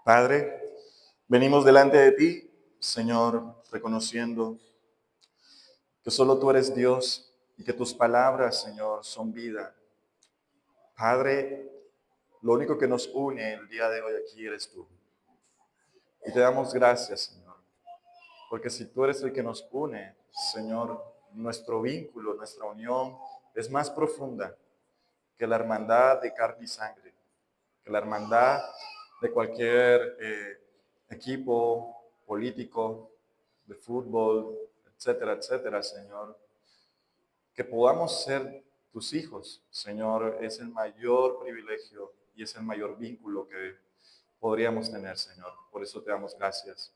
Padre, venimos delante de ti, Señor, reconociendo que solo tú eres Dios y que tus palabras, Señor, son vida. Padre, lo único que nos une el día de hoy aquí eres tú. Y te damos gracias, Señor, porque si tú eres el que nos une, Señor, nuestro vínculo, nuestra unión es más profunda que la hermandad de carne y sangre, que la hermandad de cualquier equipo político, de fútbol, etcétera, etcétera, Señor. Que podamos ser tus hijos, Señor, es el mayor privilegio y es el mayor vínculo que podríamos tener, Señor. Por eso te damos gracias.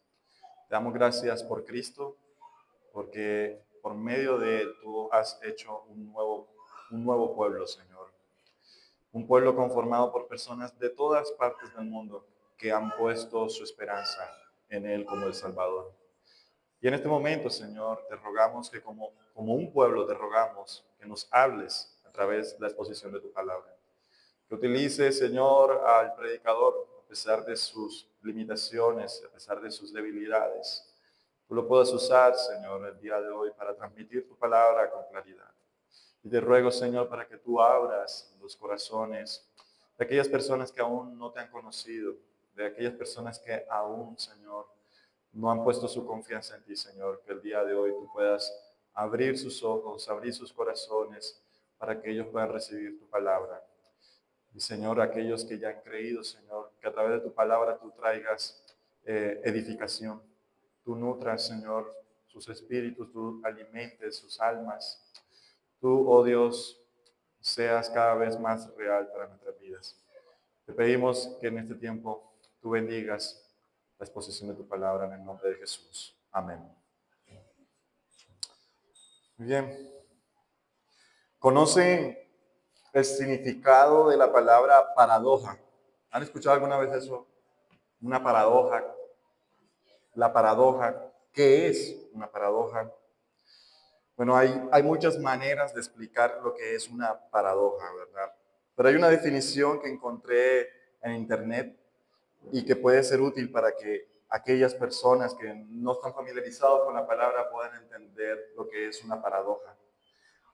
Te damos gracias por Cristo, porque por medio de Él tú has hecho un nuevo pueblo, Señor. Un pueblo conformado por personas de todas partes del mundo que han puesto su esperanza en Él como el Salvador. Y en este momento, Señor, te rogamos que como un pueblo te rogamos que nos hables a través de la exposición de tu palabra. Que utilices, Señor, al predicador, a pesar de sus limitaciones, a pesar de sus debilidades. Tú lo puedes usar, Señor, el día de hoy para transmitir tu palabra con claridad. Y te ruego, Señor, para que tú abras los corazones de aquellas personas que aún no te han conocido, de aquellas personas que aún, Señor, no han puesto su confianza en ti, Señor, que el día de hoy tú puedas abrir sus ojos, abrir sus corazones, para que ellos puedan recibir tu palabra. Y, Señor, aquellos que ya han creído, Señor, que a través de tu palabra tú traigas edificación. Tú nutras, Señor, sus espíritus, tú alimentes sus almas. Tú, oh Dios, seas cada vez más real para nuestras vidas. Te pedimos que en este tiempo tú bendigas la exposición de tu palabra en el nombre de Jesús. Amén. Muy bien. ¿Conocen el significado de la palabra paradoja? ¿Han escuchado alguna vez eso? Una paradoja. La paradoja. ¿Qué es una paradoja? Bueno, hay muchas maneras de explicar lo que es una paradoja, ¿verdad? Pero hay una definición que encontré en internet y que puede ser útil para que aquellas personas que no están familiarizados con la palabra puedan entender lo que es una paradoja.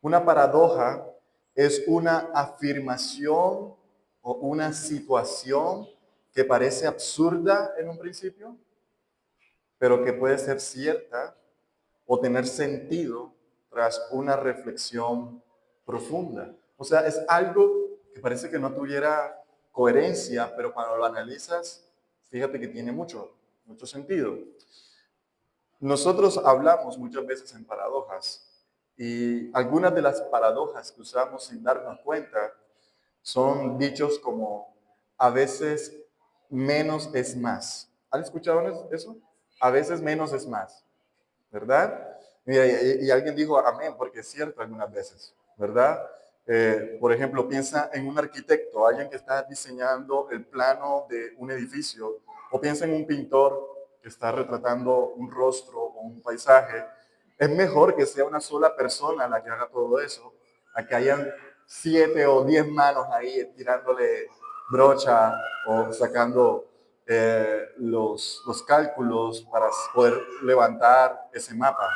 Una paradoja es una afirmación o una situación que parece absurda en un principio, pero que puede ser cierta o tener sentido tras una reflexión profunda. O sea, es algo que parece que no tuviera coherencia, pero cuando lo analizas, fíjate que tiene mucho sentido. Nosotros hablamos muchas veces en paradojas y algunas de las paradojas que usamos sin darnos cuenta son dichos como a veces menos es más. ¿Han escuchado eso? A veces menos es más. ¿Verdad? Y alguien dijo amén, porque es cierto algunas veces, ¿verdad? Por ejemplo, piensa en un arquitecto, alguien que está diseñando el plano de un edificio, o piensa en un pintor que está retratando un rostro o un paisaje. Es mejor que sea una sola persona la que haga todo eso, a que hayan 7 o 10 manos ahí tirándole brocha o sacando los cálculos para poder levantar ese mapa.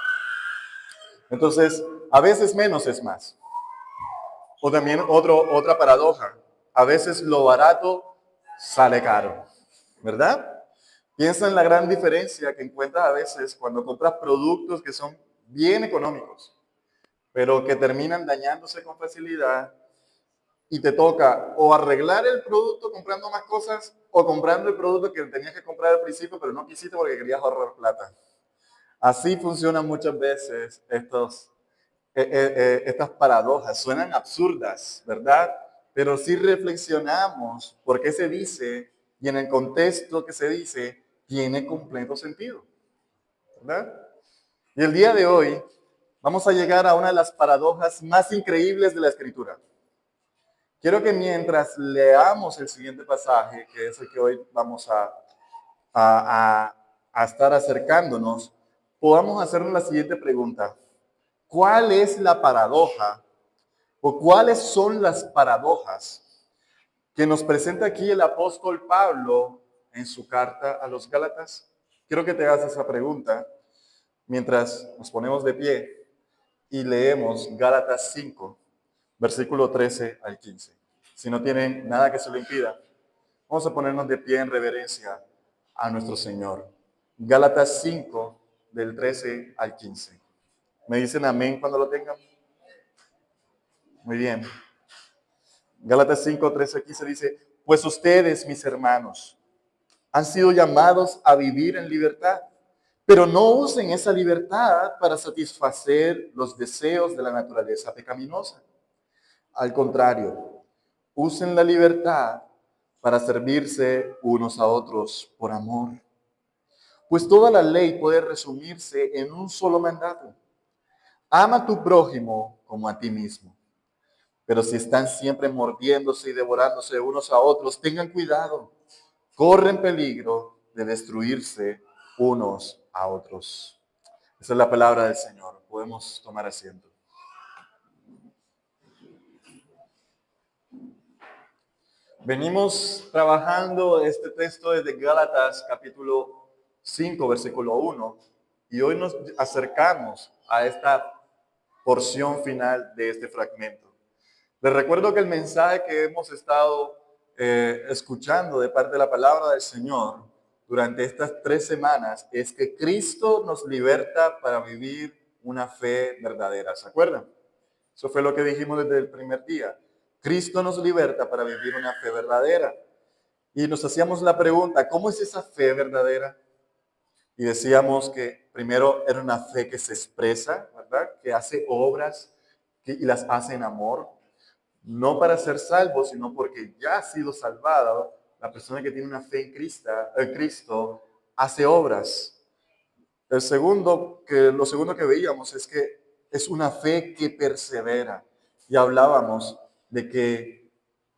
Entonces, a veces menos es más. O también otra paradoja. A veces lo barato sale caro, ¿verdad? Piensa en la gran diferencia que encuentras a veces cuando compras productos que son bien económicos, pero que terminan dañándose con facilidad y te toca o arreglar el producto comprando más cosas o comprando el producto que tenías que comprar al principio, pero no quisiste porque querías ahorrar plata. Así funcionan muchas veces estas paradojas. Suenan absurdas, ¿verdad? Pero si reflexionamos por qué se dice y en el contexto que se dice, tiene completo sentido, ¿verdad? Y el día de hoy vamos a llegar a una de las paradojas más increíbles de la Escritura. Quiero que mientras leamos el siguiente pasaje, que es el que hoy vamos a estar acercándonos, podamos hacernos la siguiente pregunta. ¿Cuál es la paradoja o cuáles son las paradojas que nos presenta aquí el apóstol Pablo en su carta a los Gálatas? Quiero que te hagas esa pregunta mientras nos ponemos de pie y leemos Gálatas 5, versículo 13 al 15. Si no tienen nada que se lo impida, vamos a ponernos de pie en reverencia a nuestro Señor. Gálatas 5, del 13 al 15. ¿Me dicen amén cuando lo tengan? Muy bien. Gálatas 5, 13 al 15 dice, pues ustedes, mis hermanos, han sido llamados a vivir en libertad, pero no usen esa libertad para satisfacer los deseos de la naturaleza pecaminosa. Al contrario, usen la libertad para servirse unos a otros por amor. Pues toda la ley puede resumirse en un solo mandato. Ama a tu prójimo como a ti mismo. Pero si están siempre mordiéndose y devorándose unos a otros, tengan cuidado. Corren peligro de destruirse unos a otros. Esa es la palabra del Señor. Podemos tomar asiento. Venimos trabajando este texto desde Gálatas capítulo 5, versículo 1, y hoy nos acercamos a esta porción final de este fragmento. Les recuerdo que el mensaje que hemos estado escuchando de parte de la palabra del Señor durante estas 3 semanas es que Cristo nos liberta para vivir una fe verdadera. ¿Se acuerdan? Eso fue lo que dijimos desde el primer día. Cristo nos liberta para vivir una fe verdadera. Y nos hacíamos la pregunta, ¿cómo es esa fe verdadera? Y decíamos que primero era una fe que se expresa, ¿verdad? Que hace obras y las hace en amor. No para ser salvo, sino porque ya ha sido salvado. La persona que tiene una fe en Cristo hace obras. Lo segundo que veíamos es que es una fe que persevera. Y hablábamos de que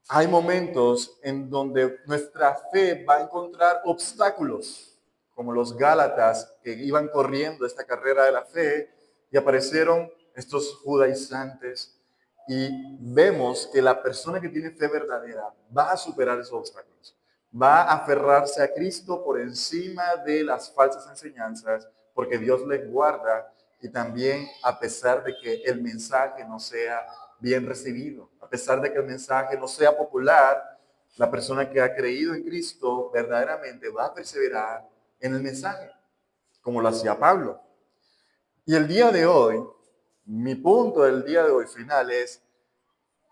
hay momentos en donde nuestra fe va a encontrar obstáculos, como los Gálatas que iban corriendo esta carrera de la fe y aparecieron estos judaizantes y vemos que la persona que tiene fe verdadera va a superar esos obstáculos, va a aferrarse a Cristo por encima de las falsas enseñanzas, porque Dios les guarda y también a pesar de que el mensaje no sea bien recibido, a pesar de que el mensaje no sea popular, la persona que ha creído en Cristo verdaderamente va a perseverar en el mensaje, como lo hacía Pablo. Y el día de hoy, mi punto del día de hoy final es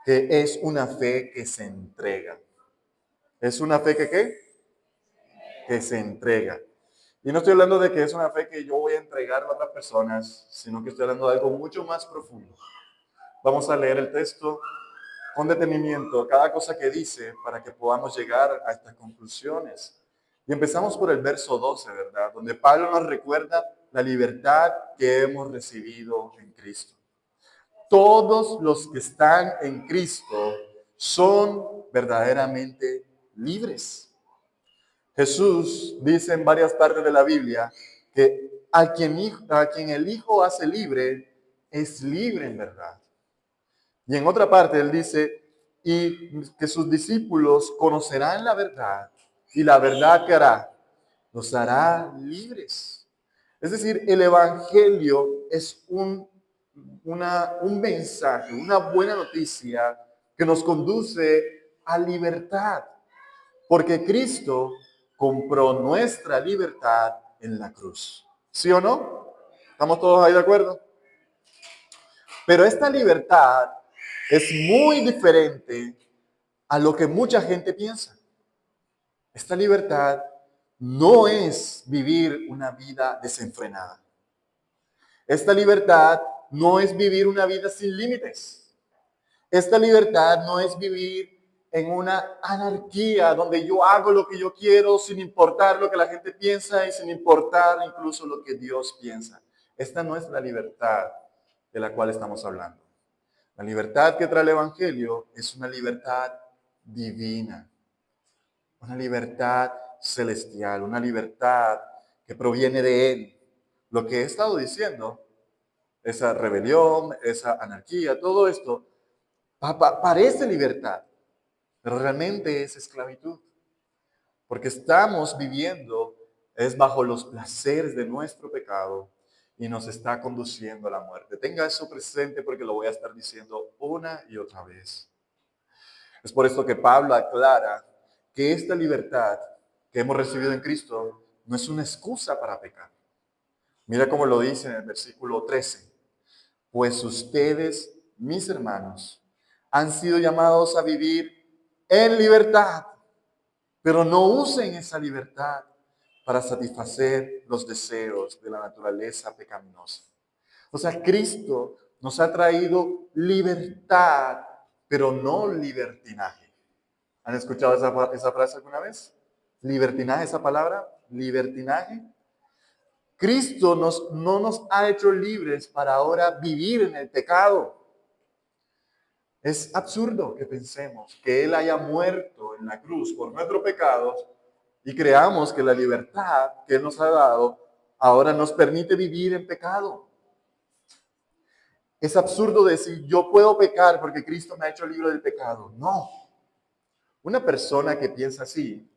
que es una fe que se entrega. ¿Es una fe que qué? Que se entrega. Y no estoy hablando de que es una fe que yo voy a entregar a otras personas, sino que estoy hablando de algo mucho más profundo. Vamos a leer el texto con detenimiento, cada cosa que dice, para que podamos llegar a estas conclusiones. Y empezamos por el verso 12, ¿verdad? Donde Pablo nos recuerda la libertad que hemos recibido en Cristo. Todos los que están en Cristo son verdaderamente libres. Jesús dice en varias partes de la Biblia que a quien el Hijo hace libre, es libre en verdad. Y en otra parte él dice, y que sus discípulos conocerán la verdad, y la verdad que hará, los hará libres. Es decir, el Evangelio es un mensaje, una buena noticia que nos conduce a libertad, porque Cristo compró nuestra libertad en la cruz. ¿Sí o no? ¿Estamos todos ahí de acuerdo? Pero esta libertad es muy diferente a lo que mucha gente piensa. Esta libertad no es vivir una vida desenfrenada. Esta libertad no es vivir una vida sin límites. Esta libertad no es vivir en una anarquía donde yo hago lo que yo quiero sin importar lo que la gente piensa y sin importar incluso lo que Dios piensa. Esta no es la libertad de la cual estamos hablando. La libertad que trae el Evangelio es una libertad divina, una libertad celestial, una libertad que proviene de Él. Lo que he estado diciendo, esa rebelión, esa anarquía, todo esto, parece libertad, pero realmente es esclavitud. Porque estamos viviendo es bajo los placeres de nuestro pecado y nos está conduciendo a la muerte. Tenga eso presente porque lo voy a estar diciendo una y otra vez. Es por esto que Pablo aclara que esta libertad que hemos recibido en Cristo no es una excusa para pecar. Mira cómo lo dice en el versículo 13. Pues ustedes, mis hermanos, han sido llamados a vivir en libertad, pero no usen esa libertad para satisfacer los deseos de la naturaleza pecaminosa. O sea, Cristo nos ha traído libertad, pero no libertinaje. ¿Han escuchado esa frase alguna vez? Libertinaje, esa palabra, libertinaje. Cristo no nos ha hecho libres para ahora vivir en el pecado. Es absurdo que pensemos que Él haya muerto en la cruz por nuestros pecados y creamos que la libertad que Él nos ha dado ahora nos permite vivir en pecado. Es absurdo decir, yo puedo pecar porque Cristo me ha hecho libre del pecado. No. Una persona que piensa así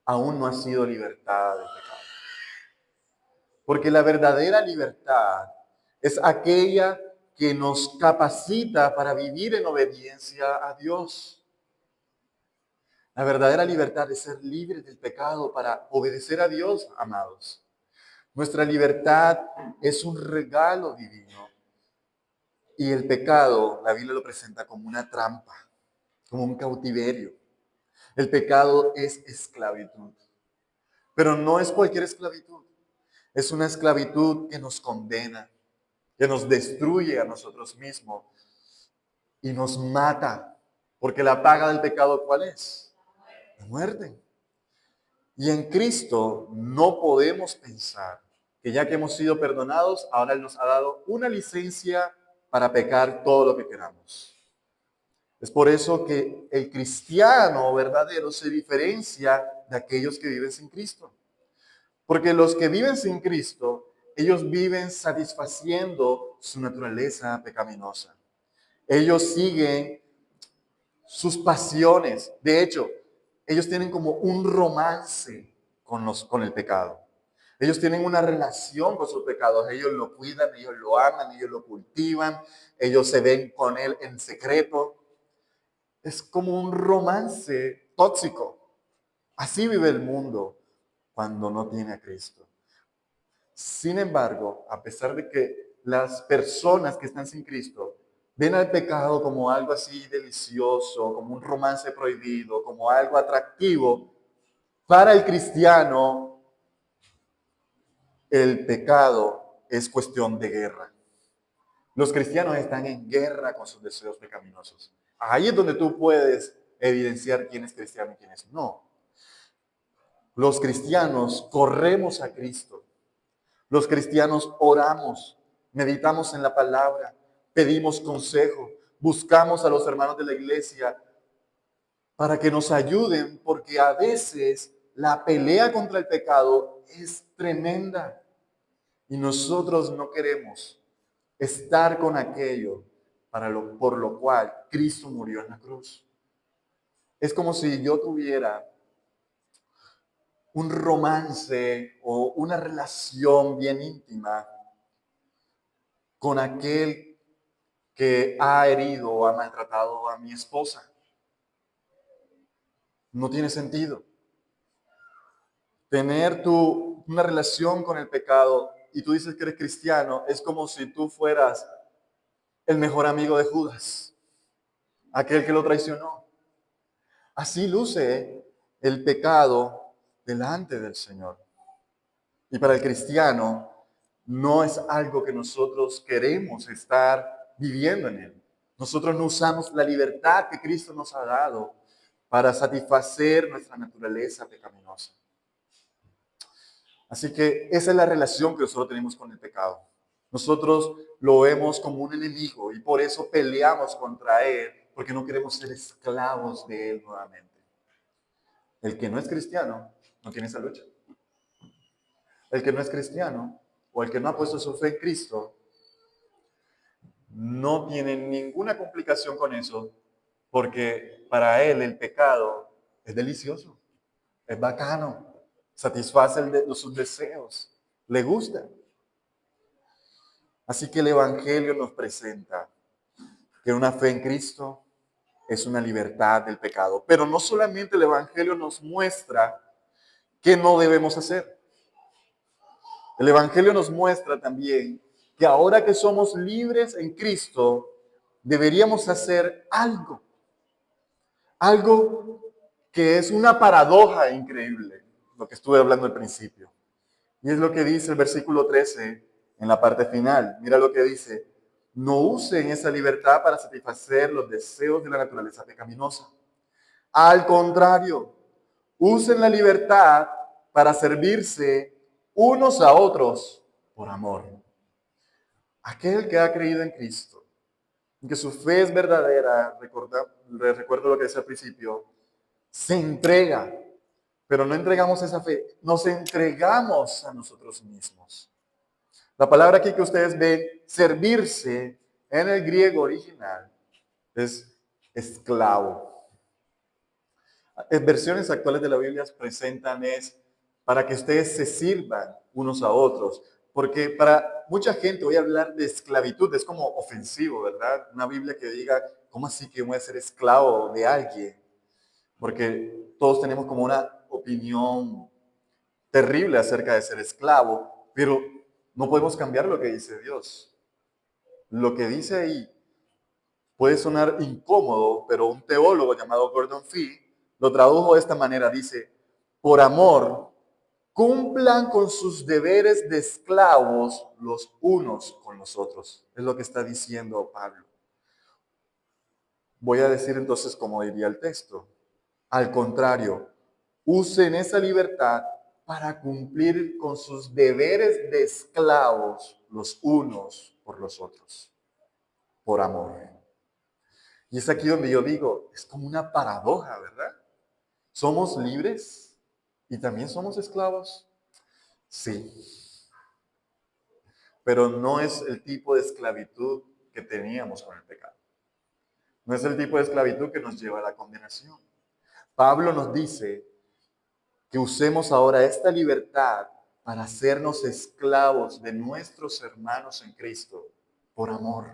aún no ha sido libertada del pecado. Porque la verdadera libertad es aquella que nos capacita para vivir en obediencia a Dios. La verdadera libertad es ser libres del pecado para obedecer a Dios, amados. Nuestra libertad es un regalo divino y el pecado, la Biblia lo presenta como una trampa, como un cautiverio. El pecado es esclavitud, pero no es cualquier esclavitud. Es una esclavitud que nos condena, que nos destruye a nosotros mismos y nos mata. Porque la paga del pecado, ¿cuál es? La muerte. Y en Cristo no podemos pensar que ya que hemos sido perdonados, ahora Él nos ha dado una licencia para pecar todo lo que queramos. Es por eso que el cristiano verdadero se diferencia de aquellos que viven sin Cristo. Porque los que viven sin Cristo, ellos viven satisfaciendo su naturaleza pecaminosa. Ellos siguen sus pasiones. De hecho, ellos tienen como un romance con el pecado. Ellos tienen una relación con sus pecados. Ellos lo cuidan, ellos lo aman, ellos lo cultivan. Ellos se ven con él en secreto. Es como un romance tóxico. Así vive el mundo cuando no tiene a Cristo. Sin embargo, a pesar de que las personas que están sin Cristo ven al pecado como algo así delicioso, como un romance prohibido, como algo atractivo, para el cristiano el pecado es cuestión de guerra. Los cristianos están en guerra con sus deseos pecaminosos. Ahí es donde tú puedes evidenciar quién es cristiano y quién es no. Los cristianos corremos a Cristo. Los cristianos oramos, meditamos en la palabra, pedimos consejo, buscamos a los hermanos de la iglesia para que nos ayuden, porque a veces la pelea contra el pecado es tremenda y nosotros no queremos estar con aquello por lo cual Cristo murió en la cruz. Es como si yo tuviera un romance o una relación bien íntima con aquel que ha herido o ha maltratado a mi esposa. No tiene sentido. Tener una relación con el pecado y tú dices que eres cristiano es como si tú fueras el mejor amigo de Judas, aquel que lo traicionó. Así luce el pecado delante del Señor. Y para el cristiano no es algo que nosotros queremos estar viviendo en él. Nosotros no usamos la libertad que Cristo nos ha dado para satisfacer nuestra naturaleza pecaminosa. Así que esa es la relación que nosotros tenemos con el pecado. Nosotros lo vemos como un enemigo y por eso peleamos contra él, porque no queremos ser esclavos de él nuevamente. El que no es cristiano no tiene esa lucha. El que no es cristiano o el que no ha puesto su fe en Cristo no tiene ninguna complicación con eso, porque para él el pecado es delicioso. es bacano, satisface sus deseos, le gusta. Así que el Evangelio nos presenta que una fe en Cristo es una libertad del pecado. Pero no solamente el Evangelio nos muestra qué no debemos hacer. El Evangelio nos muestra también que ahora que somos libres en Cristo, deberíamos hacer algo. Algo que es una paradoja increíble, lo que estuve hablando al principio. Y es lo que dice el versículo 13 en la parte final. Mira lo que dice. No usen esa libertad para satisfacer los deseos de la naturaleza pecaminosa. Al contrario, usen la libertad para servirse unos a otros por amor. Aquel que ha creído en Cristo, que su fe es verdadera, recuerdo lo que decía al principio, se entrega, pero no entregamos esa fe, nos entregamos a nosotros mismos. La palabra aquí que ustedes ven, servirse, en el griego original, es esclavo. En versiones actuales de la Biblia presentan es para que ustedes se sirvan unos a otros. Porque para mucha gente voy a hablar de esclavitud, es como ofensivo, ¿verdad? Una Biblia que diga, ¿cómo así que voy a ser esclavo de alguien? Porque todos tenemos como una opinión terrible acerca de ser esclavo, pero no podemos cambiar lo que dice Dios. Lo que dice ahí puede sonar incómodo, pero un teólogo llamado Gordon Fee lo tradujo de esta manera. Dice, por amor, cumplan con sus deberes de esclavos los unos con los otros. Es lo que está diciendo Pablo. Voy a decir entonces como diría el texto. Al contrario, usen esa libertad para cumplir con sus deberes de esclavos los unos por los otros, por amor. Y es aquí donde yo digo, es como una paradoja, ¿verdad? ¿Somos libres y también somos esclavos? Sí, pero no es el tipo de esclavitud que teníamos con el pecado. No es el tipo de esclavitud que nos lleva a la condenación. Pablo nos dice que usemos ahora esta libertad para hacernos esclavos de nuestros hermanos en Cristo por amor.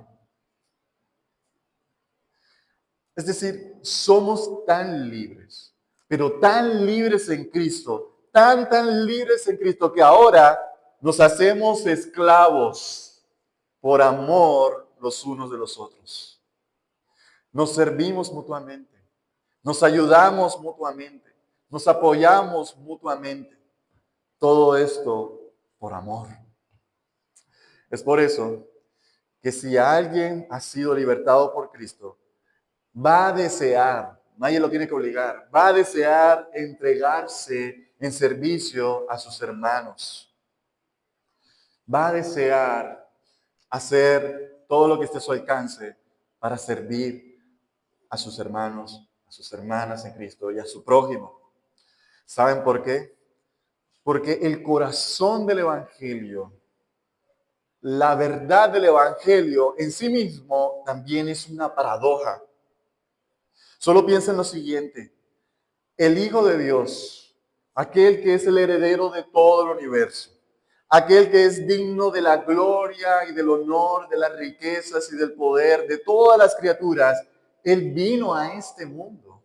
Es decir, somos tan libres, pero tan libres en Cristo, tan libres en Cristo que ahora nos hacemos esclavos por amor los unos de los otros. Nos servimos mutuamente, nos ayudamos mutuamente, nos apoyamos mutuamente. Todo esto por amor. Es por eso que si alguien ha sido libertado por Cristo, va a desear, nadie lo tiene que obligar, va a desear entregarse en servicio a sus hermanos. Va a desear hacer todo lo que esté a su alcance para servir a sus hermanos, a sus hermanas en Cristo y a su prójimo. ¿Saben por qué? Porque el corazón del Evangelio, la verdad del Evangelio en sí mismo también es una paradoja. Solo piensa en lo siguiente. El Hijo de Dios, aquel que es el heredero de todo el universo, aquel que es digno de la gloria y del honor, de las riquezas y del poder de todas las criaturas, Él vino a este mundo,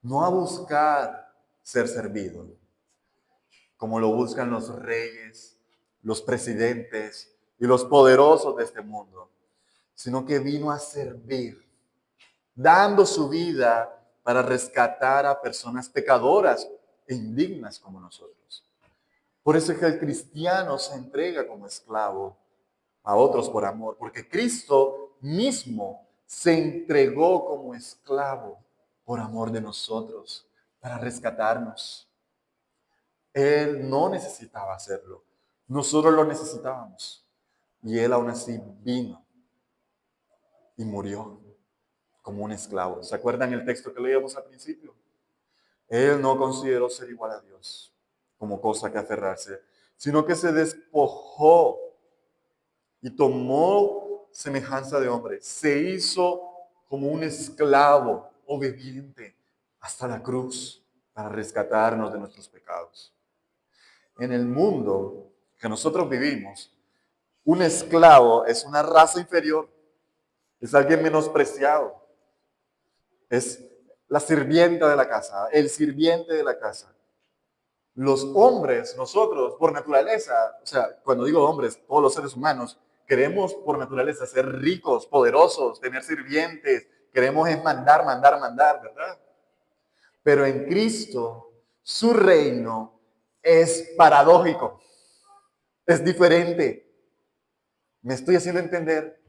no a buscar ser servido, como lo buscan los reyes, los presidentes y los poderosos de este mundo, sino que vino a servir, dando su vida para rescatar a personas pecadoras e indignas como nosotros. Por eso es que el cristiano se entrega como esclavo a otros por amor, porque Cristo mismo se entregó como esclavo por amor de nosotros, para rescatarnos. Él no necesitaba hacerlo, nosotros lo necesitábamos. Y Él aún así vino y murió como un esclavo. ¿Se acuerdan el texto que leíamos al principio? Él no consideró ser igual a Dios como cosa que aferrarse, sino que se despojó y tomó semejanza de hombre. Se hizo como un esclavo obediente hasta la cruz. para rescatarnos de nuestros pecados. En el mundo que nosotros vivimos, un esclavo es una raza inferior, es alguien menospreciado, es la sirvienta de la casa, el sirviente de la casa. Los hombres, nosotros, por naturaleza, o sea, cuando digo hombres, todos los seres humanos, queremos por naturaleza ser ricos, poderosos, tener sirvientes, queremos es mandar, mandar, mandar, ¿verdad? Pero en Cristo, su reino es paradójico, es diferente. ¿Me estoy haciendo entender?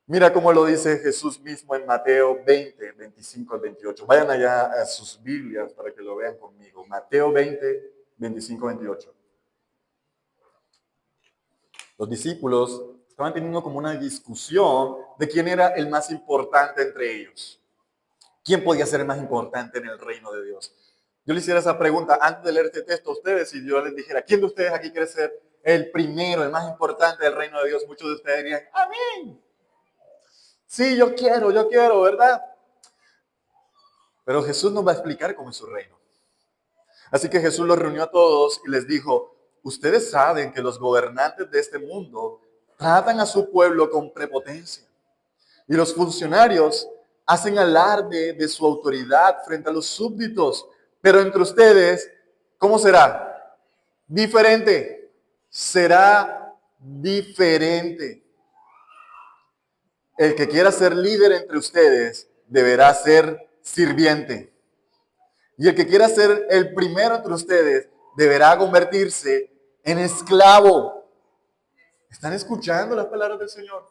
Mira cómo lo dice Jesús mismo en Mateo 20, 25 al 28. Vayan allá a sus Biblias para que lo vean conmigo. Mateo 20, 25, 28. Los discípulos estaban teniendo como una discusión de quién era el más importante entre ellos. ¿Quién podía ser el más importante en el reino de Dios? Yo les hiciera esa pregunta antes de leer este texto a ustedes y yo les dijera, ¿quién de ustedes aquí quiere ser el primero, el más importante del reino de Dios? Muchos de ustedes dirían, amén. Sí, yo quiero, ¿verdad? Pero Jesús nos va a explicar cómo es su reino. Así que Jesús los reunió a todos y les dijo, ustedes saben que los gobernantes de este mundo tratan a su pueblo con prepotencia. Y los funcionarios hacen alarde de su autoridad frente a los súbditos. Pero entre ustedes, ¿cómo será? Diferente. Será diferente. El que quiera ser líder entre ustedes deberá ser sirviente. Y el que quiera ser el primero entre ustedes deberá convertirse en esclavo. ¿Están escuchando las palabras del Señor?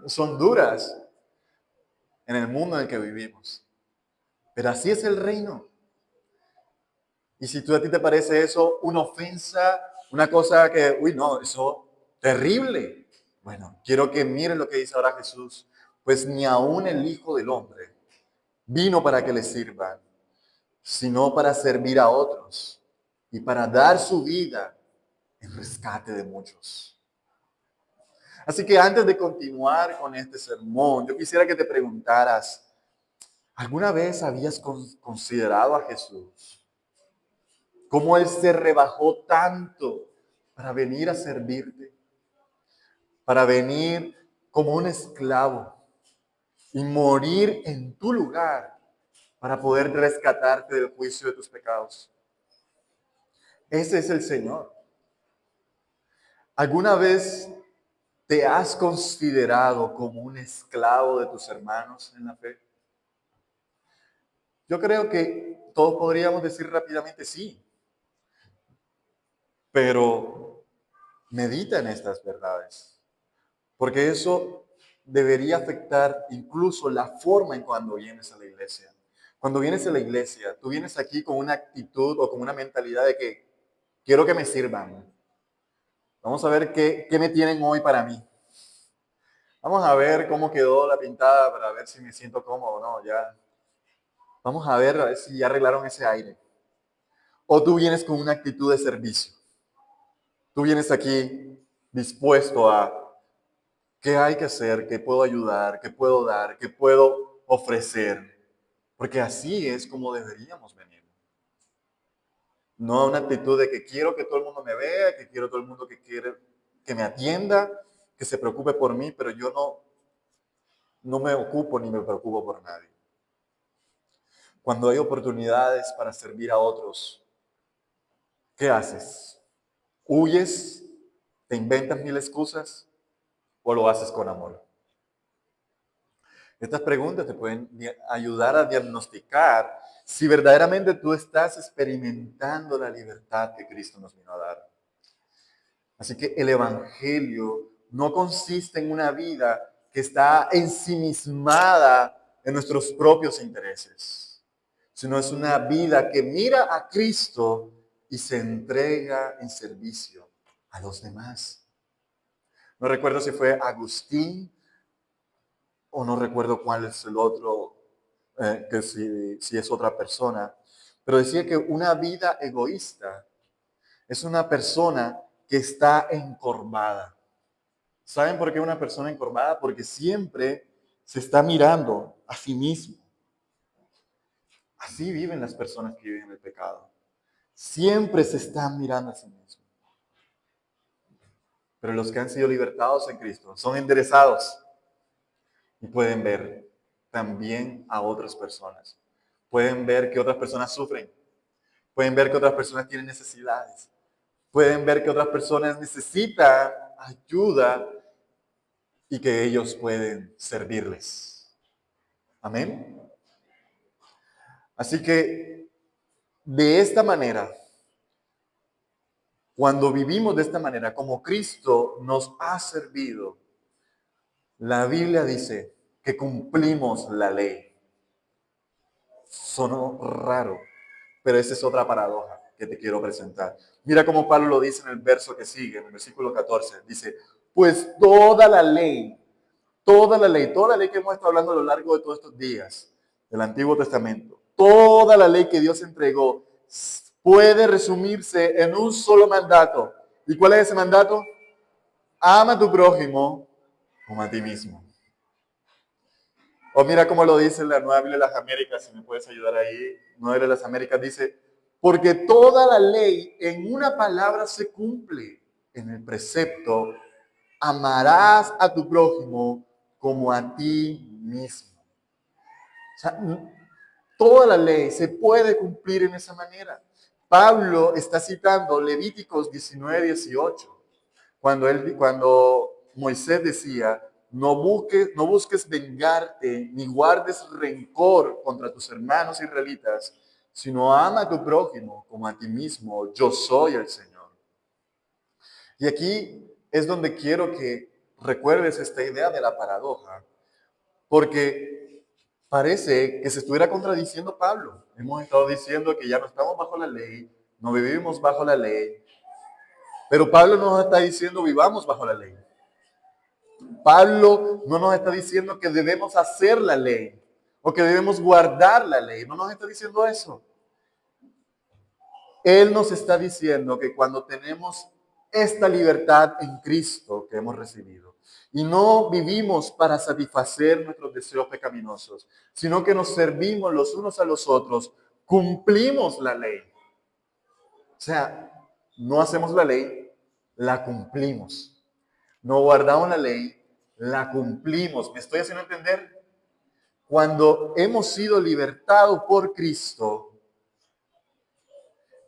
Son duras en el mundo en el que vivimos. Pero así es el reino. Y si a ti te parece eso una ofensa, una cosa que, uy, no, eso terrible. Bueno, quiero que miren lo que dice ahora Jesús. Pues ni aún el Hijo del Hombre vino para que le sirvan, sino para servir a otros y para dar su vida en rescate de muchos. Así que antes de continuar con este sermón, yo quisiera que te preguntaras, ¿alguna vez habías considerado a Jesús? ¿Cómo Él se rebajó tanto para venir a servirte? Para venir como un esclavo y morir en tu lugar para poder rescatarte del juicio de tus pecados. Ese es el Señor. ¿Alguna vez te has considerado como un esclavo de tus hermanos en la fe? Yo creo que todos podríamos decir rápidamente sí, pero medita en estas verdades, porque eso debería afectar incluso la forma en cuando vienes a la iglesia. Cuando vienes a la iglesia, tú vienes aquí con una actitud o con una mentalidad de que quiero que me sirvan. Vamos a ver qué me tienen hoy para mí. Vamos a ver cómo quedó la pintada para ver si me siento cómodo o no. Ya. Vamos a ver si ya arreglaron ese aire. O tú vienes con una actitud de servicio. Tú vienes aquí dispuesto a qué hay que hacer, qué puedo ayudar, qué puedo dar, qué puedo ofrecer. Porque así es como deberíamos venir. No una actitud de que quiero que todo el mundo me vea, que quiero todo el mundo que quiere que me atienda, que se preocupe por mí, pero yo no me ocupo ni me preocupo por nadie. Cuando hay oportunidades para servir a otros, ¿qué haces? ¿Huyes? ¿Te inventas mil excusas? ¿O lo haces con amor? Estas preguntas te pueden ayudar a diagnosticar si verdaderamente tú estás experimentando la libertad que Cristo nos vino a dar. Así que el Evangelio no consiste en una vida que está ensimismada en nuestros propios intereses, sino es una vida que mira a Cristo y se entrega en servicio a los demás. No recuerdo si fue Agustín o no recuerdo cuál es el otro, que si es otra persona, pero decía que una vida egoísta es una persona que está encorvada. ¿Saben por qué una persona encorvada? Porque siempre se está mirando a sí mismo. Así viven las personas que viven en el pecado. Siempre se están mirando a sí mismos. Pero los que han sido libertados en Cristo son enderezados y pueden ver también a otras personas. Pueden ver que otras personas sufren. Pueden ver que otras personas tienen necesidades. Pueden ver que otras personas necesitan ayuda y que ellos pueden servirles. Amén. Así que de esta manera, cuando vivimos de esta manera, como Cristo nos ha servido, la Biblia dice que cumplimos la ley. Sonó raro, pero esa es otra paradoja que te quiero presentar. Mira cómo Pablo lo dice en el verso que sigue, en el versículo 14. Dice, pues toda la ley que hemos estado hablando a lo largo de todos estos días del Antiguo Testamento, toda la ley que Dios entregó puede resumirse en un solo mandato. ¿Y cuál es ese mandato? Ama a tu prójimo como a ti mismo. O mira cómo lo dice la Nueva Biblia de las Américas, si me puedes ayudar ahí. Nueva Biblia de las Américas dice, porque toda la ley en una palabra se cumple en el precepto, amarás a tu prójimo como a ti mismo. O sea, toda la ley se puede cumplir en esa manera. Pablo está citando Levíticos 19:18, cuando Moisés decía, no busques vengarte, ni guardes rencor contra tus hermanos israelitas, sino ama a tu prójimo como a ti mismo. Yo soy el Señor. Y aquí es donde quiero que recuerdes esta idea de la paradoja, porque parece que se estuviera contradiciendo Pablo. Hemos estado diciendo que ya no estamos bajo la ley, no vivimos bajo la ley, pero Pablo nos está diciendo vivamos bajo la ley. Pablo no nos está diciendo que debemos hacer la ley o que debemos guardar la ley. No nos está diciendo eso. Él nos está diciendo que cuando tenemos esta libertad en Cristo que hemos recibido y no vivimos para satisfacer nuestros deseos pecaminosos, sino que nos servimos los unos a los otros, cumplimos la ley. O sea, no hacemos la ley, la cumplimos. No guardamos la ley, la cumplimos. ¿Me estoy haciendo entender? Cuando hemos sido libertados por Cristo,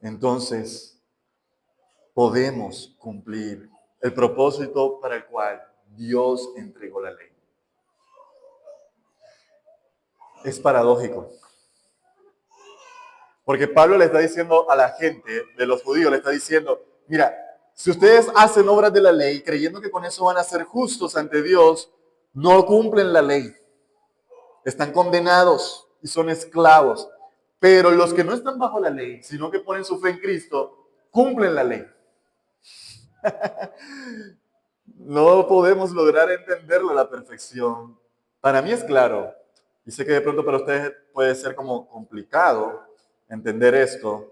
entonces podemos cumplir el propósito para el cual Dios entregó la ley. Es paradójico. Porque Pablo le está diciendo a la gente de los judíos, le está diciendo, mira, si ustedes hacen obras de la ley creyendo que con eso van a ser justos ante Dios, no cumplen la ley. Están condenados y son esclavos. Pero los que no están bajo la ley, sino que ponen su fe en Cristo, cumplen la ley. No podemos lograr entenderlo a la perfección. Para mí es claro, y sé que de pronto para ustedes puede ser como complicado entender esto,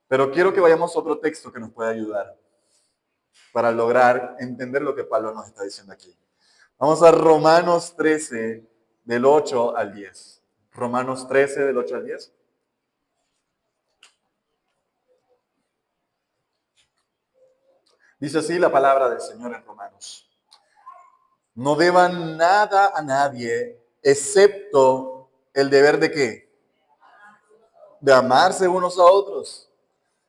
pero quiero que vayamos a otro texto que nos pueda ayudar para lograr entender lo que Pablo nos está diciendo aquí. Vamos a Romanos 13, del 8 al 10. Romanos 13, del 8 al 10. Dice así la palabra del Señor en Romanos. No deban nada a nadie, excepto el deber de ¿qué? De amarse unos a otros.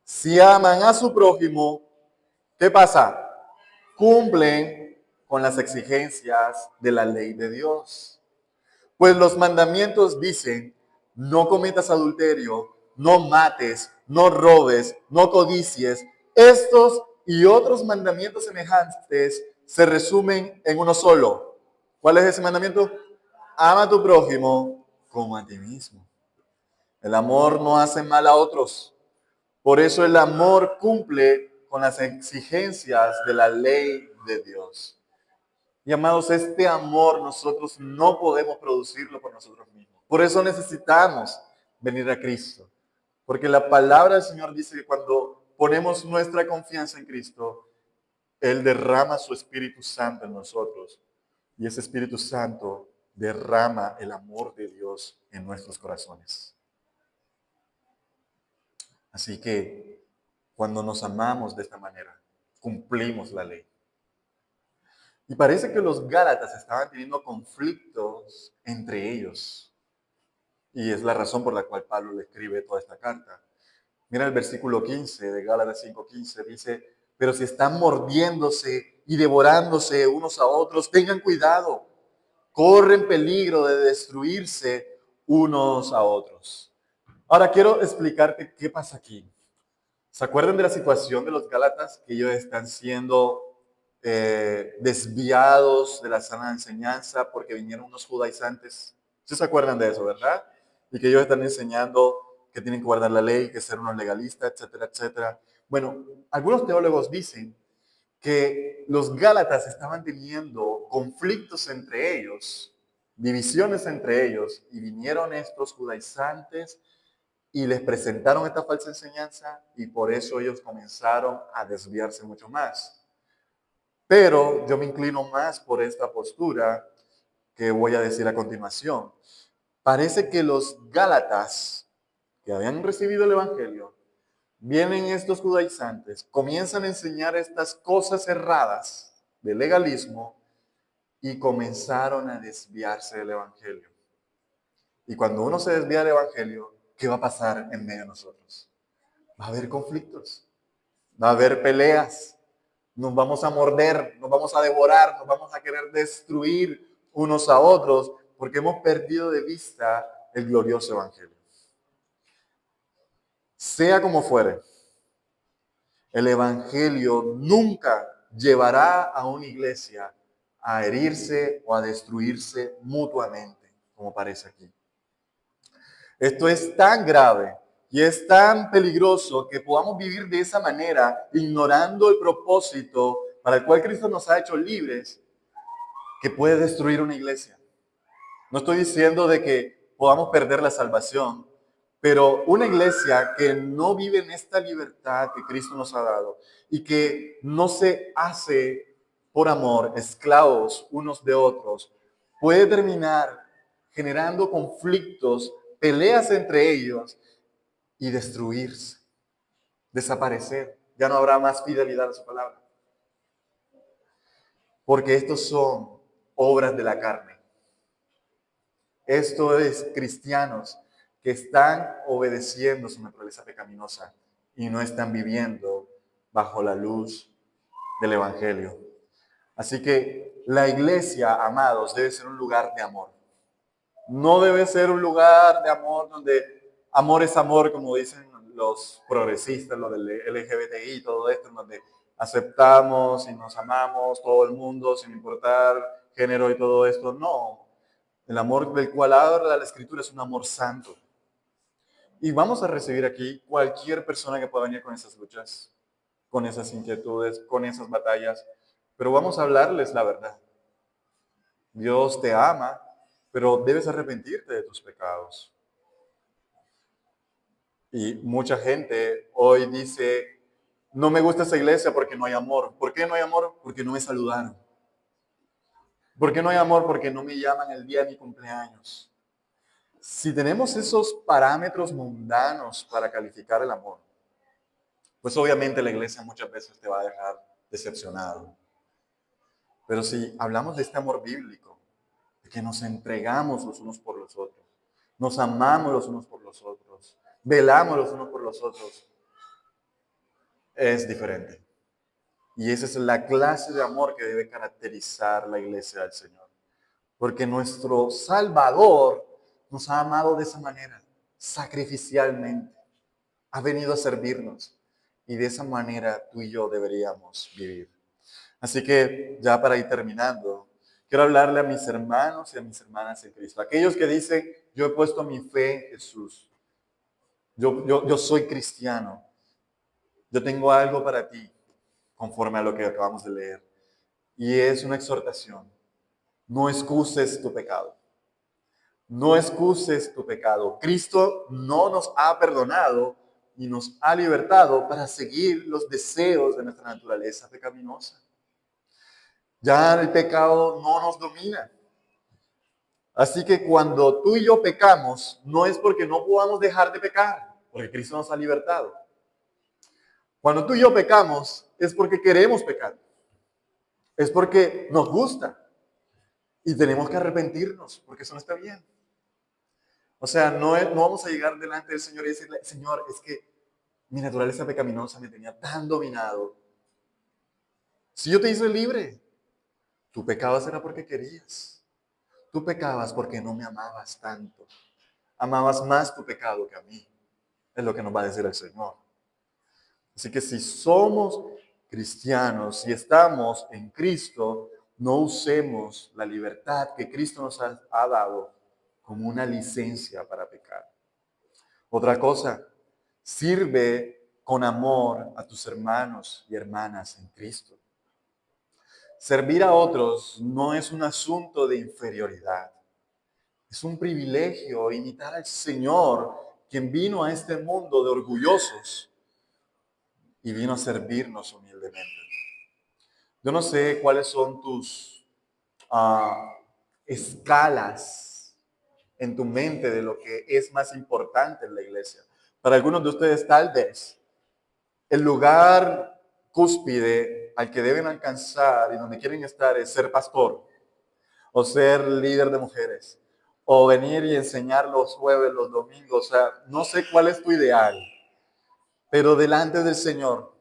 Si aman a su prójimo, ¿qué pasa? Cumplen con las exigencias de la ley de Dios. Pues los mandamientos dicen, no cometas adulterio, no mates, no robes, no codicies. Estos y otros mandamientos semejantes se resumen en uno solo. ¿Cuál es ese mandamiento? Ama a tu prójimo como a ti mismo. El amor no hace mal a otros. Por eso el amor cumple con las exigencias de la ley de Dios. Y amados, este amor nosotros no podemos producirlo por nosotros mismos. Por eso necesitamos venir a Cristo. Porque la palabra del Señor dice que cuando ponemos nuestra confianza en Cristo, Él derrama su Espíritu Santo en nosotros. Y ese Espíritu Santo derrama el amor de Dios en nuestros corazones. Así que cuando nos amamos de esta manera, cumplimos la ley. Y parece que los Gálatas estaban teniendo conflictos entre ellos. Y es la razón por la cual Pablo le escribe toda esta carta. Mira el versículo 15 de Gálatas 5:15, dice, pero si están mordiéndose y devorándose unos a otros, tengan cuidado, corren peligro de destruirse unos a otros. Ahora quiero explicarte qué pasa aquí. ¿Se acuerdan de la situación de los Gálatas? Que ellos están siendo desviados de la sana enseñanza porque vinieron unos judaizantes. ¿Sí se acuerdan de eso, verdad? Y que ellos están enseñando que tienen que guardar la ley, que ser unos legalistas, etcétera, etcétera. Bueno, algunos teólogos dicen que los Gálatas estaban teniendo conflictos entre ellos, divisiones entre ellos, y vinieron estos judaizantes y les presentaron esta falsa enseñanza y por eso ellos comenzaron a desviarse mucho más. Pero yo me inclino más por esta postura que voy a decir a continuación. Parece que los Gálatas que habían recibido el Evangelio, vienen estos judaizantes, comienzan a enseñar estas cosas erradas del legalismo y comenzaron a desviarse del Evangelio. Y cuando uno se desvía del Evangelio, ¿qué va a pasar en medio de nosotros? Va a haber conflictos, va a haber peleas, nos vamos a morder, nos vamos a devorar, nos vamos a querer destruir unos a otros porque hemos perdido de vista el glorioso Evangelio. Sea como fuere, el Evangelio nunca llevará a una iglesia a herirse o a destruirse mutuamente, como parece aquí. Esto es tan grave y es tan peligroso que podamos vivir de esa manera, ignorando el propósito para el cual Cristo nos ha hecho libres, que puede destruir una iglesia. No estoy diciendo de que podamos perder la salvación, pero una iglesia que no vive en esta libertad que Cristo nos ha dado y que no se hace por amor esclavos unos de otros, puede terminar generando conflictos, peleas entre ellos y destruirse, desaparecer. Ya no habrá más fidelidad a su palabra. Porque estos son obras de la carne. Esto es cristianos que están obedeciendo su naturaleza pecaminosa y no están viviendo bajo la luz del Evangelio. Así que la iglesia, amados, debe ser un lugar de amor. No debe ser un lugar de amor donde amor es amor, como dicen los progresistas, los del LGBTI, todo esto, en donde aceptamos y nos amamos todo el mundo sin importar género y todo esto. No, el amor del cual habla la Escritura es un amor santo. Y vamos a recibir aquí cualquier persona que pueda venir con esas luchas, con esas inquietudes, con esas batallas, pero vamos a hablarles la verdad. Dios te ama, pero debes arrepentirte de tus pecados. Y mucha gente hoy dice, no me gusta esa iglesia porque no hay amor. ¿Por qué no hay amor? Porque no me saludaron. ¿Por qué no hay amor? Porque no me llaman el día de mi cumpleaños. Si tenemos esos parámetros mundanos para calificar el amor, pues obviamente la iglesia muchas veces te va a dejar decepcionado. Pero si hablamos de este amor bíblico, de que nos entregamos los unos por los otros, nos amamos los unos por los otros, velamos los unos por los otros, es diferente. Y esa es la clase de amor que debe caracterizar la iglesia del Señor. Porque nuestro Salvador nos ha amado de esa manera, sacrificialmente. Ha venido a servirnos. Y de esa manera tú y yo deberíamos vivir. Así que ya para ir terminando, quiero hablarle a mis hermanos y a mis hermanas en Cristo. Aquellos que dicen, yo he puesto mi fe en Jesús. Yo soy cristiano. Yo tengo algo para ti, conforme a lo que acabamos de leer. Y es una exhortación. No excuses tu pecado. No excuses tu pecado. Cristo no nos ha perdonado y nos ha libertado para seguir los deseos de nuestra naturaleza pecaminosa. Ya el pecado no nos domina. Así que cuando tú y yo pecamos, no es porque no podamos dejar de pecar, porque Cristo nos ha libertado. Cuando tú y yo pecamos, es porque queremos pecar. Es porque nos gusta. Y tenemos que arrepentirnos, porque eso no está bien. O sea, no vamos a llegar delante del Señor y decirle, Señor, es que mi naturaleza pecaminosa me tenía tan dominado. Si yo te hice libre, tú pecabas era porque querías. Tú pecabas porque no me amabas tanto. Amabas más tu pecado que a mí. Es lo que nos va a decir el Señor. Así que si somos cristianos, si estamos en Cristo, no usemos la libertad que Cristo nos ha dado como una licencia para pecar. Otra cosa, sirve con amor a tus hermanos y hermanas en Cristo. Servir a otros no es un asunto de inferioridad. Es un privilegio imitar al Señor, quien vino a este mundo de orgullosos y vino a servirnos humildemente. Yo no sé cuáles son tus escalas en tu mente de lo que es más importante en la iglesia. Para algunos de ustedes tal vez el lugar cúspide al que deben alcanzar y donde quieren estar es ser pastor o ser líder de mujeres o venir y enseñar los jueves, los domingos. O sea, no sé cuál es tu ideal, pero delante del Señor,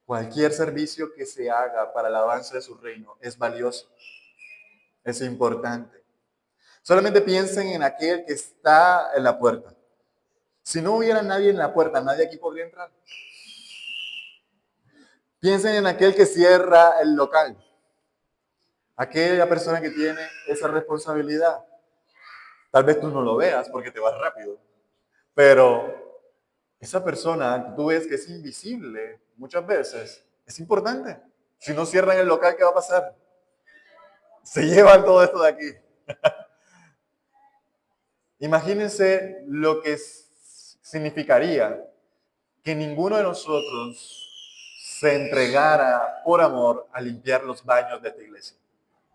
cualquier servicio que se haga para el avance de su reino es valioso, es importante. Solamente piensen en aquel que está en la puerta. Si no hubiera nadie en la puerta, nadie aquí podría entrar. Piensen en aquel que cierra el local. Aquella persona que tiene esa responsabilidad. Tal vez tú no lo veas porque te vas rápido, pero esa persona que tú ves que es invisible muchas veces es importante. Si no cierran el local, ¿qué va a pasar? Se llevan todo esto de aquí. Imagínense lo que significaría que ninguno de nosotros se entregara por amor a limpiar los baños de esta iglesia.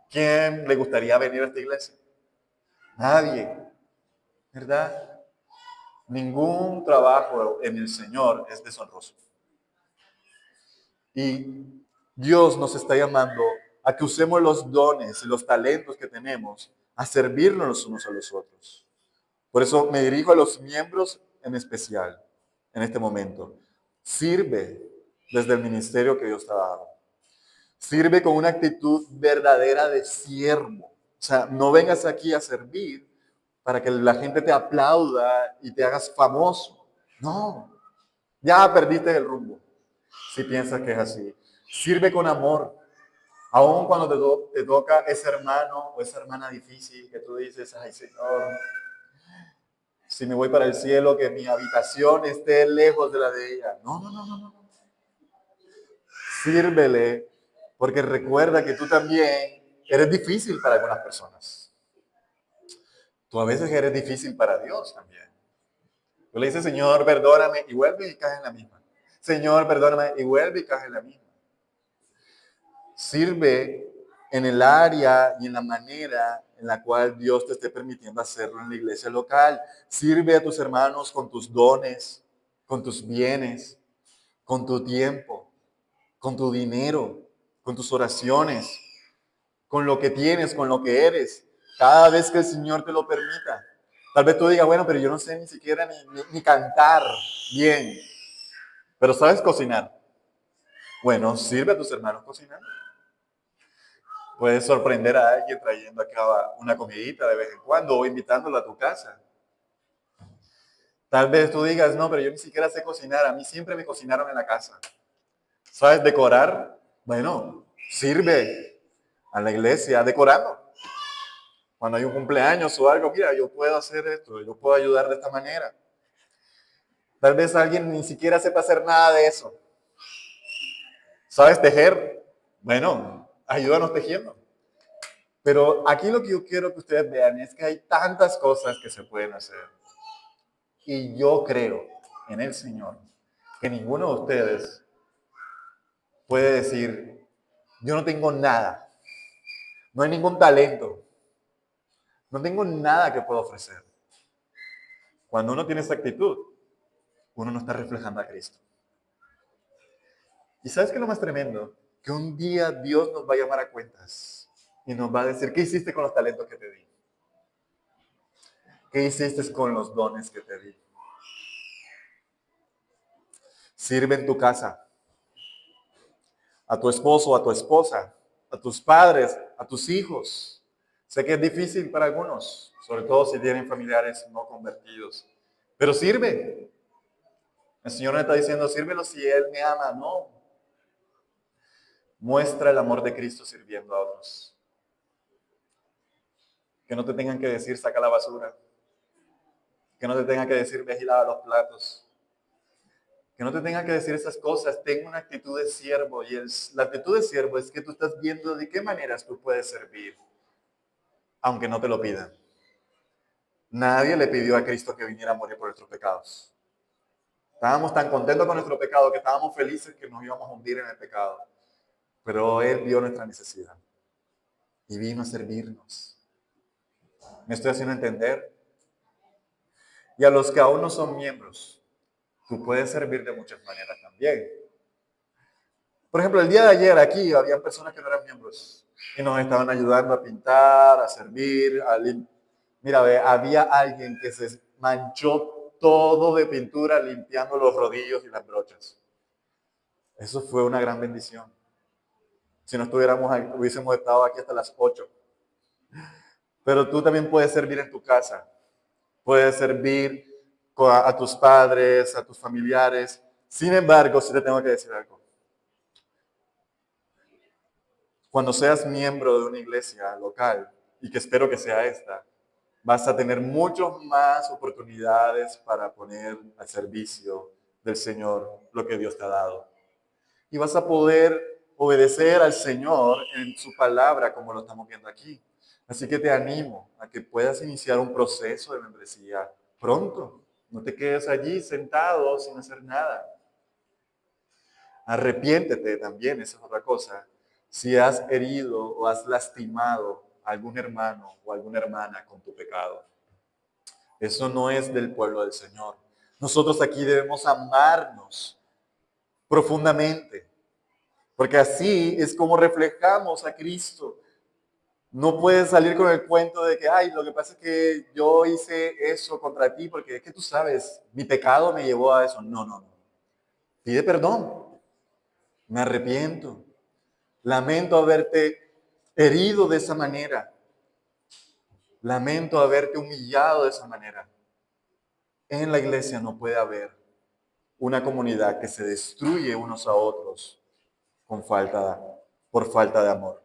¿Quién le gustaría venir a esta iglesia? Nadie, ¿verdad? Ningún trabajo en el Señor es deshonroso. Y Dios nos está llamando a que usemos los dones y los talentos que tenemos a servirnos los unos a los otros. Por eso me dirijo a los miembros en especial en este momento. Sirve desde el ministerio que Dios te ha dado. Sirve con una actitud verdadera de siervo. O sea, no vengas aquí a servir para que la gente te aplauda y te hagas famoso. No, ya perdiste el rumbo si piensas que es así. Sirve con amor. Aun cuando te toca ese hermano o esa hermana difícil que tú dices, ay Señor, si me voy para el cielo, que mi habitación esté lejos de la de ella. No, no, no, no, no. Sírvele, porque recuerda que tú también eres difícil para algunas personas. Tú a veces eres difícil para Dios también. Tú le dices, Señor, perdóname, y vuelve y cae en la misma. Señor, perdóname, y vuelve y cae en la misma. Sirve en el área y en la manera en la cual Dios te esté permitiendo hacerlo en la iglesia local. Sirve a tus hermanos con tus dones, con tus bienes, con tu tiempo, con tu dinero, con tus oraciones, con lo que tienes, con lo que eres, cada vez que el Señor te lo permita. Tal vez tú digas, bueno, pero yo no sé ni siquiera ni cantar bien, pero sabes cocinar. Bueno, sirve a tus hermanos cocinando. Puedes sorprender a alguien trayendo acá una comidita de vez en cuando o invitándolo a tu casa. Tal vez tú digas, no, pero yo ni siquiera sé cocinar. A mí siempre me cocinaron en la casa. ¿Sabes decorar? Bueno, sirve a la iglesia decorando. Cuando hay un cumpleaños o algo, mira, yo puedo hacer esto, yo puedo ayudar de esta manera. Tal vez alguien ni siquiera sepa hacer nada de eso. ¿Sabes tejer? Bueno, ayúdanos tejiendo. Pero aquí lo que yo quiero que ustedes vean es que hay tantas cosas que se pueden hacer. Y yo creo en el Señor que ninguno de ustedes puede decir, yo no tengo nada, no hay ningún talento, no tengo nada que pueda ofrecer. Cuando uno tiene esa actitud, uno no está reflejando a Cristo. ¿Y sabes qué es lo más tremendo? Que un día Dios nos va a llamar a cuentas y nos va a decir, ¿qué hiciste con los talentos que te di? ¿Qué hiciste con los dones que te di? Sirve en tu casa, a tu esposo, a tu esposa, a tus padres, a tus hijos. Sé que es difícil para algunos, sobre todo si tienen familiares no convertidos, pero sirve. El Señor no está diciendo, sírvelo si Él me ama, no. Muestra el amor de Cristo sirviendo a otros. Que no te tengan que decir, saca la basura. Que no te tengan que decir, ve y lava los platos. Que no te tengan que decir esas cosas. Ten una actitud de siervo. Y la actitud de siervo es que tú estás viendo de qué maneras tú puedes servir, aunque no te lo pidan. Nadie le pidió a Cristo que viniera a morir por nuestros pecados. Estábamos tan contentos con nuestro pecado que estábamos felices que nos íbamos a hundir en el pecado. Pero Él vio nuestra necesidad y vino a servirnos. ¿Me estoy haciendo entender? Y a los que aún no son miembros, tú puedes servir de muchas maneras también. Por ejemplo, el día de ayer aquí había personas que no eran miembros y nos estaban ayudando a pintar, a servir, Mira, había alguien que se manchó todo de pintura limpiando los rodillos y las brochas. Eso fue una gran bendición. Si no estuviéramos ahí, hubiésemos estado aquí hasta las 8. Pero tú también puedes servir en tu casa. Puedes servir a tus padres, a tus familiares. Sin embargo, sí te tengo que decir algo. Cuando seas miembro de una iglesia local, y que espero que sea esta, vas a tener muchas más oportunidades para poner al servicio del Señor lo que Dios te ha dado. Y vas a poder obedecer al Señor en su palabra como lo estamos viendo aquí. Así que te animo a que puedas iniciar un proceso de membresía pronto. No te quedes allí sentado sin hacer nada. Arrepiéntete también, esa es otra cosa. Si has herido o has lastimado a algún hermano o alguna hermana con tu pecado. Eso no es del pueblo del Señor. Nosotros aquí debemos amarnos profundamente, porque así es como reflejamos a Cristo. No puedes salir con el cuento de que, ay, lo que pasa es que yo hice eso contra ti, porque es que tú sabes, mi pecado me llevó a eso. No, no, no. Pide perdón. Me arrepiento. Lamento haberte herido de esa manera. Lamento haberte humillado de esa manera. En la iglesia no puede haber una comunidad que se destruye unos a otros por falta de amor.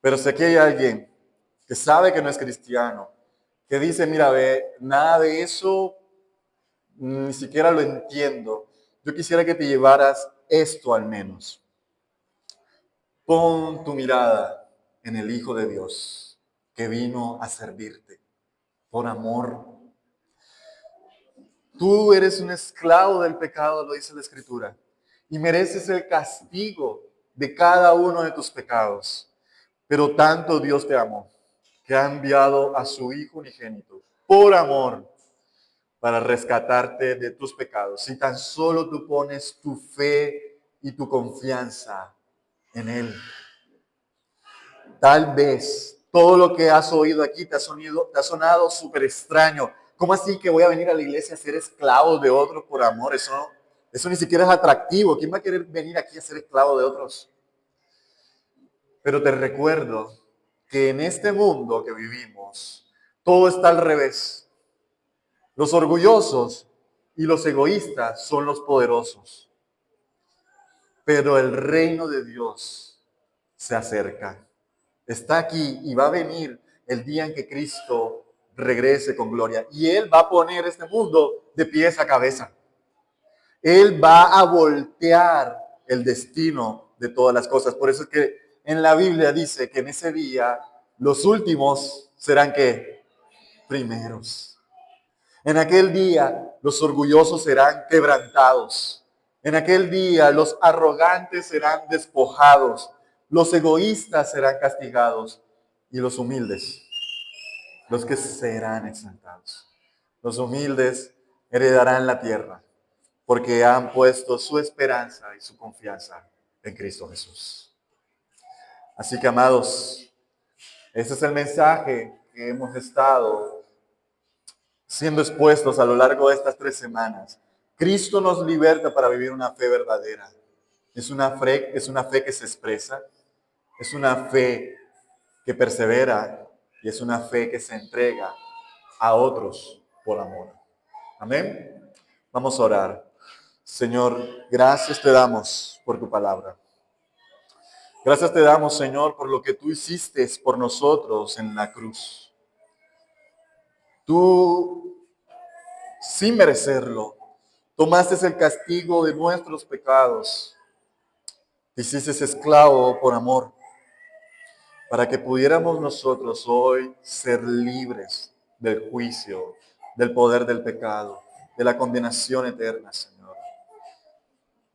Pero sé que hay alguien que sabe que no es cristiano, que dice, mira, nada de eso, ni siquiera lo entiendo. Yo quisiera que te llevaras esto al menos. Pon tu mirada en el Hijo de Dios, que vino a servirte por amor. Tú eres un esclavo del pecado, lo dice la Escritura, y mereces el castigo de cada uno de tus pecados. Pero tanto Dios te amó, que ha enviado a su Hijo unigénito por amor para rescatarte de tus pecados. Si tan solo tú pones tu fe y tu confianza en Él. Tal vez todo lo que has oído aquí te ha sonado súper extraño. ¿Cómo así que voy a venir a la iglesia a ser esclavo de otros por amor? Eso ni siquiera es atractivo. ¿Quién va a querer venir aquí a ser esclavo de otros? Pero te recuerdo que en este mundo que vivimos, todo está al revés. Los orgullosos y los egoístas son los poderosos. Pero el reino de Dios se acerca. Está aquí y va a venir el día en que Cristo regrese con gloria. Y Él va a poner este mundo de pies a cabeza. Él va a voltear el destino de todas las cosas. Por eso es que en la Biblia dice que en ese día los últimos serán ¿qué? Primeros. En aquel día los orgullosos serán quebrantados. En aquel día los arrogantes serán despojados. Los egoístas serán castigados. Y los humildes, los que serán exaltados. Los humildes heredarán la tierra porque han puesto su esperanza y su confianza en Cristo Jesús. Así que, amados, este es el mensaje que hemos estado siendo expuestos a lo largo de estas 3 semanas. Cristo nos liberta para vivir una fe verdadera. Es una fe que se expresa, es una fe que persevera y es una fe que se entrega a otros por amor. Amén. Vamos a orar. Señor, gracias te damos por tu palabra. Gracias te damos, Señor, por lo que tú hiciste por nosotros en la cruz. Tú, sin merecerlo, tomaste el castigo de nuestros pecados. Te hiciste esclavo por amor, para que pudiéramos nosotros hoy ser libres del juicio, del poder del pecado, de la condenación eterna, Señor.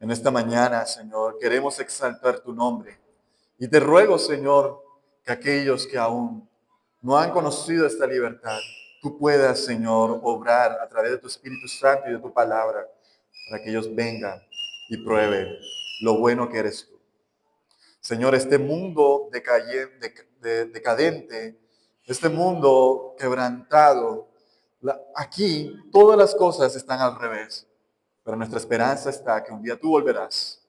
En esta mañana, Señor, queremos exaltar tu nombre. Y te ruego, Señor, que aquellos que aún no han conocido esta libertad, tú puedas, Señor, obrar a través de tu Espíritu Santo y de tu palabra, para que ellos vengan y prueben lo bueno que eres tú. Señor, este mundo decadente, este mundo quebrantado, aquí todas las cosas están al revés, pero nuestra esperanza está que un día tú volverás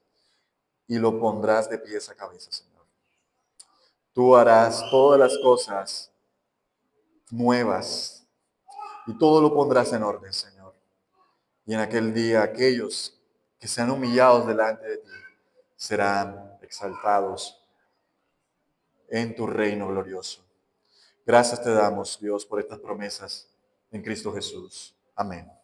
y lo pondrás de pies a cabeza, Señor. Tú harás todas las cosas nuevas y todo lo pondrás en orden, Señor. Y en aquel día aquellos que sean humillados delante de ti serán exaltados en tu reino glorioso. Gracias te damos, Dios, por estas promesas en Cristo Jesús. Amén.